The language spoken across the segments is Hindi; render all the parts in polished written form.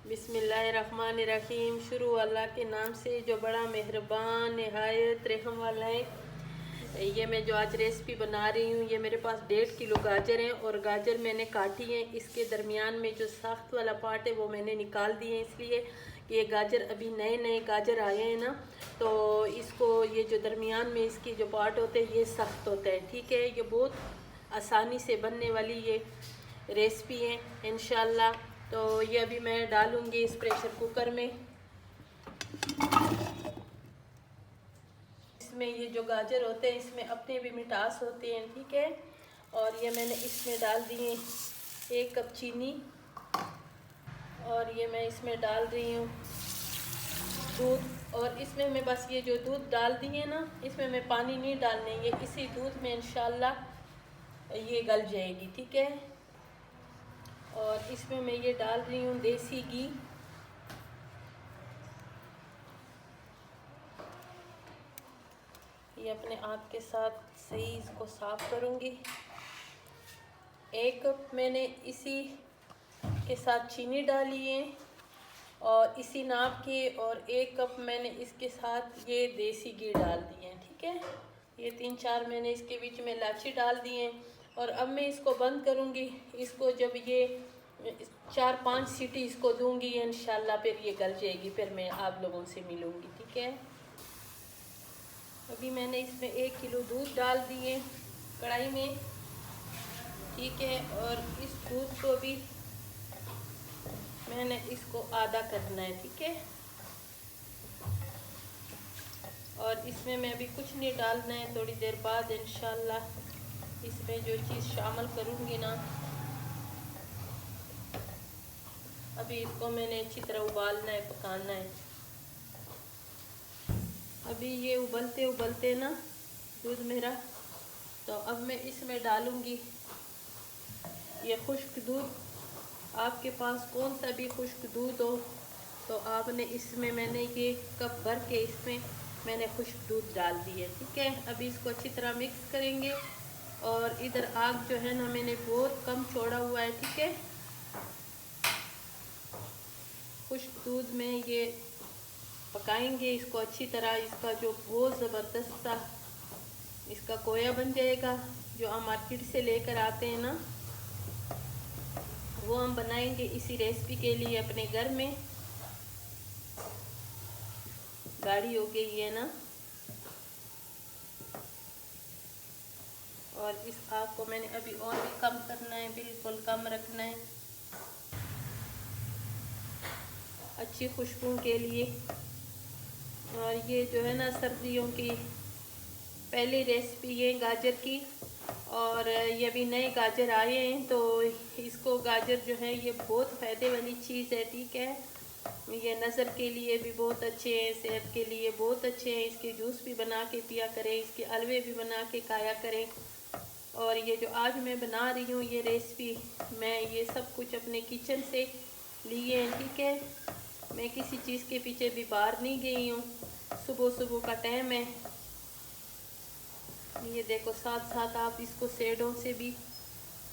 बिस्मिल्लाहिर्रहमानिर्रहीम। शुरू अल्लाह के नाम से जो बड़ा मेहरबान नहायत रहम वाला है। ये मैं जो आज रेसिपी बना रही हूँ, ये मेरे पास 1.5 किलो गाजर हैं और गाजर मैंने काटी है। इसके दरमियान में जो सख्त वाला पार्ट है वो मैंने निकाल दिए, इसलिए कि ये गाजर अभी नए नए गाजर आए हैं ना, तो इसको ये जो दरमियान में इसकी जो पार्ट होते हैं ये सख्त होता है। ठीक है, ये बहुत आसानी से बनने वाली ये रेसिपी है इंशाल्लाह। तो ये अभी मैं डालूँगी इस प्रेशर कुकर में। इसमें ये जो गाजर होते हैं इसमें अपने भी मिठास होते हैं, ठीक है। और ये मैंने इसमें डाल दिए 1 कप चीनी और ये मैं इसमें डाल रही हूँ दूध। और इसमें मैं बस ये जो दूध डाल दिए ना, इसमें मैं पानी नहीं डालने, ये इसी दूध में इंशाल्लाह ये गल जाएगी, ठीक है। और इसमें मैं ये डाल रही हूँ देसी घी। ये अपने हाथ के साथ सही इसको साफ करूँगी। 1 कप मैंने इसी के साथ चीनी डाली है और इसी नाप के, और 1 कप मैंने इसके साथ ये देसी घी डाल दिए हैं, ठीक है। ये 3-4 मैंने इसके बीच में इलायची डाल दी है। और अब मैं इसको बंद करूँगी। इसको जब ये 4-5 सीटी इसको दूंगी इंशाल्लाह, फिर ये गल जाएगी, फिर मैं आप लोगों से मिलूँगी, ठीक है। अभी मैंने इसमें 1 किलो दूध डाल दिए कढ़ाई में, ठीक है। और इस दूध को भी मैंने इसको आधा करना है, ठीक है। और इसमें मैं अभी कुछ नहीं डालना है, थोड़ी देर बाद इंशाल्लाह इसमें जो चीज़ शामिल करूँगी ना। अभी इसको मैंने अच्छी तरह उबालना है, पकाना है। अभी ये उबलते उबलते ना दूध मेरा, तो अब मैं इसमें डालूँगी ये खुश्क दूध। आपके पास कौन सा भी खुश्क दूध हो तो आपने इसमें, मैंने ये कप भर के इसमें मैंने खुश्क दूध डाल दिया, ठीक है। अभी इसको अच्छी तरह मिक्स करेंगे। और इधर आग जो है ना मैंने बहुत कम छोड़ा हुआ है, ठीक है। खुश्क दूध में ये पकाएंगे इसको अच्छी तरह। इसका जो बहुत ज़बरदस्त सा इसका कोया बन जाएगा, जो हम मार्केट से लेकर आते हैं ना, वो हम बनाएंगे इसी रेसिपी के लिए अपने घर में। गाढ़ी हो गई है ना, और इस आग को मैंने अभी और भी कम करना है, बिल्कुल कम रखना है अच्छी खुशबू के लिए। और ये जो है ना सर्दियों की पहली रेसिपी है गाजर की, और ये भी नए गाजर आए हैं, तो इसको गाजर जो है ये बहुत फ़ायदे वाली चीज़ है, ठीक है। ये नज़र के लिए भी बहुत अच्छे हैं, सेहत के लिए बहुत अच्छे हैं। इसके जूस भी बना के पिया करें, इसके हलवे भी बना के खाया करें। और ये जो आज मैं बना रही हूँ ये रेसिपी, मैं ये सब कुछ अपने किचन से लिए हैं, ठीक है। मैं किसी चीज़ के पीछे भी बाहर नहीं गई हूँ। सुबह सुबह का टाइम है, ये देखो। साथ साथ आप इसको शेडों से भी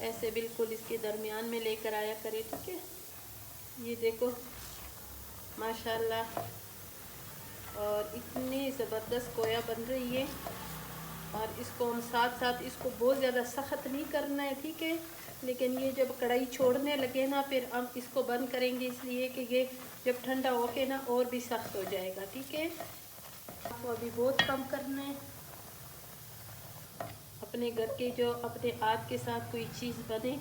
ऐसे बिल्कुल इसके दरमियान में लेकर आया करें, ठीक है। ये देखो माशाल्लाह, और इतनी ज़बरदस्त कोया बन रही है। और इसको हम साथ साथ, इसको बहुत ज़्यादा सख्त नहीं करना है, ठीक है। लेकिन ये जब कढ़ाई छोड़ने लगे ना, फिर हम इसको बंद करेंगे, इसलिए कि ये जब ठंडा होके ना और भी सख्त हो जाएगा, ठीक है। आपको अभी बहुत कम करना है। अपने घर के जो अपने हाथ के साथ कोई चीज़ बने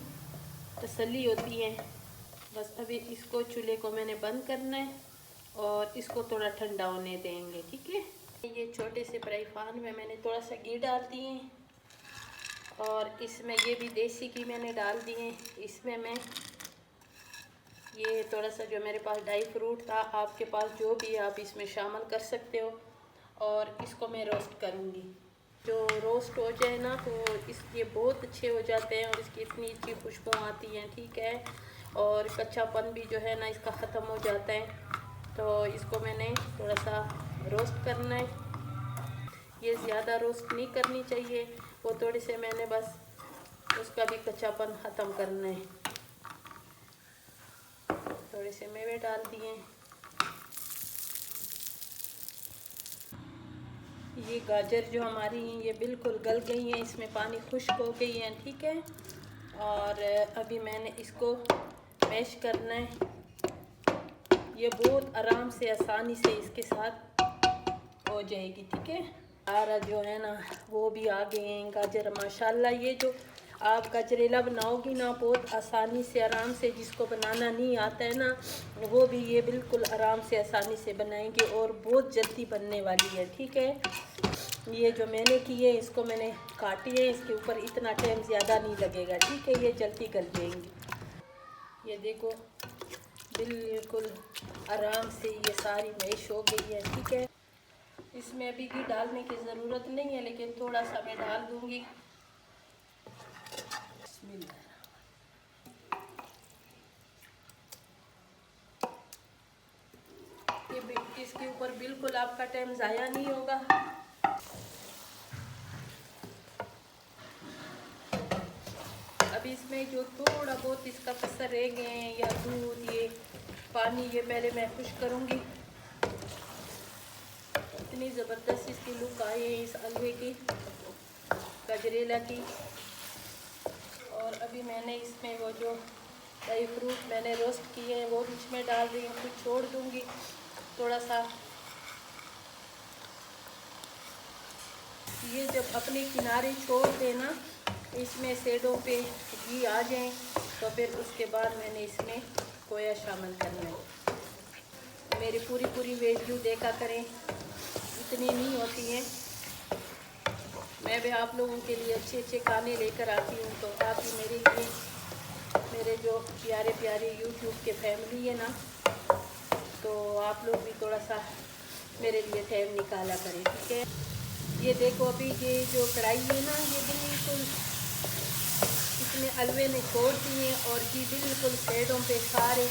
तसल्ली होती है। बस अभी इसको चूल्हे को मैंने बंद करना है और इसको थोड़ा ठंडा होने देंगे, ठीक है। ये छोटे से फ्राई पैन में मैंने थोड़ा सा घी डाल दिए, और इसमें ये भी देसी घी मैंने डाल दिए। इसमें मैं ये थोड़ा सा जो मेरे पास ड्राई फ्रूट था, आपके पास जो भी आप इसमें शामिल कर सकते हो। और इसको मैं रोस्ट करूँगी। जो रोस्ट हो जाए ना तो ये बहुत अच्छे हो जाते हैं, और इसकी इतनी अच्छी खुशबू आती है, ठीक है। और कच्चापन भी जो है ना इसका ख़त्म हो जाता है। तो इसको मैंने थोड़ा सा रोस्ट करना है। ये ज़्यादा रोस्ट नहीं करनी चाहिए, वो थोड़ी से मैंने बस उसका भी कच्चापन ख़त्म करना है। तो थोड़े से मेवे डाल दिए। ये गाजर जो हमारी हैं ये बिल्कुल गल गई हैं, इसमें पानी खुश्क हो गई हैं, ठीक है। और अभी मैंने इसको मैश करना है। ये बहुत आराम से आसानी से इसके साथ हो जाएगी, ठीक है। सारा जो है ना वो भी आ गए हैं गाजर माशाल्लाह। ये जो आप गजरेला बनाओगी ना बहुत आसानी से आराम से, जिसको बनाना नहीं आता है ना वो भी ये बिल्कुल आराम से आसानी से बनाएंगे और बहुत जल्दी बनने वाली है, ठीक है। ये जो मैंने की है इसको मैंने काटी है, इसके ऊपर इतना टाइम ज़्यादा नहीं लगेगा, ठीक है। ये जल्दी गल जाएंगी। ये देखो बिल्कुल आराम से ये सारी मैश हो गई है, ठीक है। इसमें अभी घी डालने की ज़रूरत नहीं है, लेकिन थोड़ा सा मैं डाल दूँगी। ये इसके ऊपर बिल्कुल आपका टाइम ज़ाया नहीं होगा। अभी इसमें जो थोड़ा बहुत इसका कसर रह गए हैं या दूध, ये पानी, ये पहले मैं खुश करूँगी। इतनी ज़बरदस्त इसकी लुक आई है इस हलवे की, गजरेला की। और अभी मैंने इसमें वो जो ड्राई फ्रूट मैंने रोस्ट किए हैं वो बीच में डाल रही हूँ, कुछ छोड़ दूँगी थोड़ा सा। ये जब अपने किनारे छोड़ देना, इसमें सेडों पे घी आ जाए तो फिर उसके बाद मैंने इसमें खोया शामिल करना है। मेरी पूरी वीडियो देखा करें, इतनी नहीं होती हैं। मैं भी आप लोगों के लिए अच्छे खाने लेकर आती हूँ, तो आप भी मेरे लिए, मेरे जो प्यारे यूट्यूब के फैमिली है ना, तो आप लोग भी थोड़ा सा मेरे लिए टाइम निकाला करें, ठीक है। ये देखो अभी ये जो कढ़ाई है ना ये बिल्कुल इसमें हलवे ने छोड़ दिए और ये बिल्कुल साइडों पे सारे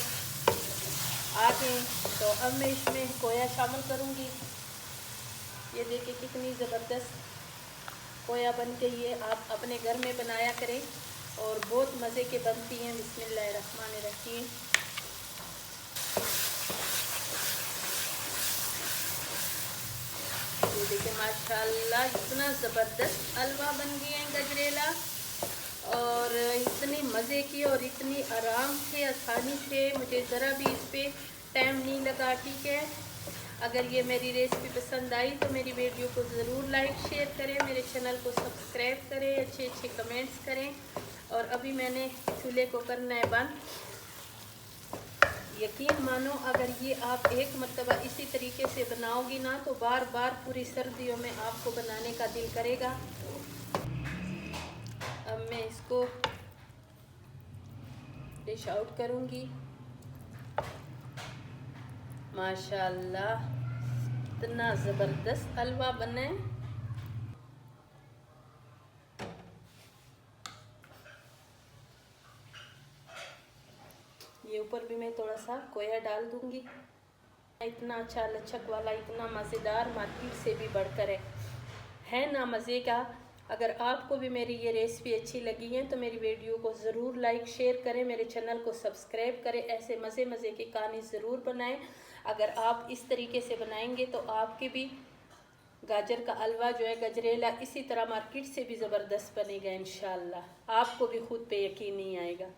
आ गए। तो अब मैं इसमें खोया शामिल करूँगी। ये देखिए कितनी ज़बरदस्त खोया बन गई है। आप अपने घर में बनाया करें और बहुत मज़े के बनती हैं। बिस्मिल्लाहिर्रहमानिर्रहीम। ये देखिए माशाल्लाह इतना ज़बरदस्त हलवा बन गया है गजरेला, और इतनी मज़े की और इतनी आराम से आसानी से, मुझे ज़रा भी इस पर टाइम नहीं लगा, ठीक है। अगर ये मेरी रेसिपी पसंद आई तो मेरी वीडियो को ज़रूर लाइक शेयर करें, मेरे चैनल को सब्सक्राइब करें, अच्छे कमेंट्स करें। और अभी मैंने चूल्हे को करना है बंद। यकीन मानो अगर ये आप एक मरतबा इसी तरीके से बनाओगी ना तो बार बार पूरी सर्दियों में आपको बनाने का दिल करेगा। अब मैं इसको डिश आउट करूँगी। माशाल्लाह इतना ज़बरदस्त हलवा बना है। ये ऊपर भी मैं थोड़ा सा खोया डाल दूँगी। इतना अच्छा लचक वाला, इतना मज़ेदार, मार्केट से भी बढ़कर है ना मज़े का। अगर आपको भी मेरी ये रेसिपी अच्छी लगी है तो मेरी वीडियो को ज़रूर लाइक शेयर करें, मेरे चैनल को सब्सक्राइब करें, ऐसे मज़े के खाने ज़रूर बनाएं। अगर आप इस तरीके से बनाएंगे तो आपके भी गाजर का हलवा जो है गजरेला इसी तरह मार्केट से भी ज़बरदस्त बनेगा इंशाल्लाह। आपको भी खुद पे यकीन नहीं आएगा।